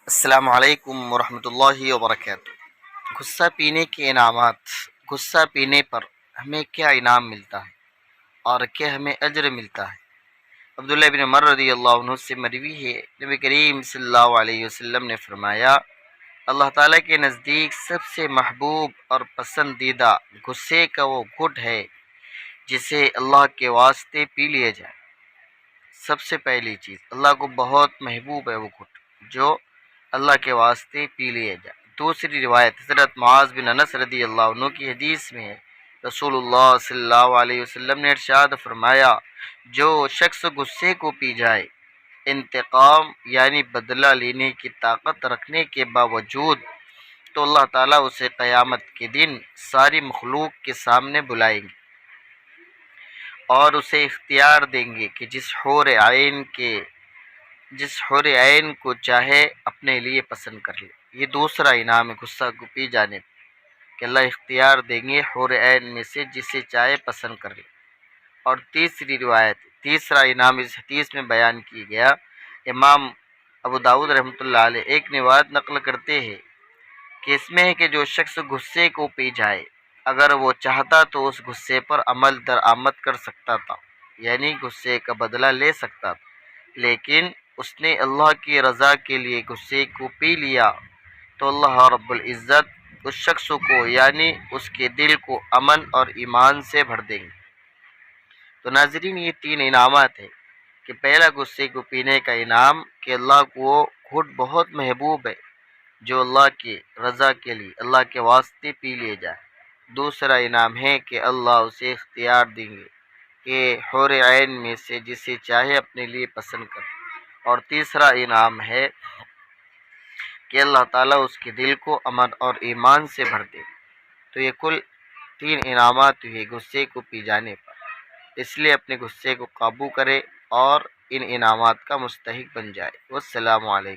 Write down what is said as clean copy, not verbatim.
السلام علیکم ورحمۃ اللہ وبرکاتہ۔ غصہ پینے کے انعامات۔ غصہ پینے پر ہمیں کیا انعام ملتا ہے اور کیا ہمیں اجر ملتا ہے؟ عبداللہ بن عمر رضی اللہ عنہ سے مروی ہے، نبی کریم صلی اللہ علیہ وسلم نے فرمایا، اللہ تعالیٰ کے نزدیک سب سے محبوب اور پسندیدہ غصے کا وہ گھٹ ہے جسے اللہ کے واسطے پی لیا جائے۔ سب سے پہلی چیز، اللہ کو بہت محبوب ہے وہ گھٹ جو اللہ کے واسطے پی لیا جائے۔ دوسری روایت حضرت معاذ بن انس رضی اللہ عنہ کی حدیث میں ہے، رسول اللہ صلی اللہ علیہ وسلم نے ارشاد فرمایا، جو شخص غصے کو پی جائے، انتقام یعنی بدلہ لینے کی طاقت رکھنے کے باوجود، تو اللہ تعالیٰ اسے قیامت کے دن ساری مخلوق کے سامنے بلائیں گے اور اسے اختیار دیں گے کہ جس حور عین کو چاہے اپنے لیے پسند کر لے۔ یہ دوسرا انعام ہے غصہ کو پی جانے پر، کہ اللہ اختیار دیں گے حور عین میں سے جسے چاہے پسند کر لے۔ اور تیسری روایت، تیسرا انعام اس حدیث میں بیان کیا گیا، امام ابو داؤد رحمۃ اللہ علیہ ایک روایت نقل کرتے ہیں کہ اس میں ہے کہ جو شخص غصے کو پی جائے، اگر وہ چاہتا تو اس غصے پر عمل درآمد کر سکتا تھا، یعنی غصے کا بدلہ لے سکتا تھا، لیکن اس نے اللہ کی رضا کے لیے غصے کو پی لیا تو اللہ رب العزت اس شخص کو یعنی اس کے دل کو امن اور ایمان سے بھر دیں گے۔ تو ناظرین، یہ تین انعامات ہیں کہ پہلا غصے کو پینے کا انعام کہ اللہ کو وہ گھٹ بہت محبوب ہے جو اللہ کی رضا کے لیے اللہ کے واسطے پی لیے جائے۔ دوسرا انعام ہے کہ اللہ اسے اختیار دیں گے کہ حور عین میں سے جسے چاہے اپنے لیے پسند کرے۔ اور تیسرا انعام ہے کہ اللہ تعالیٰ اس کے دل کو امن اور ایمان سے بھر دے۔ تو یہ کل تین انعامات ہوئے غصے کو پی جانے پر، اس لیے اپنے غصے کو قابو کرے اور ان انعامات کا مستحق بن جائے۔ والسلام علیکم۔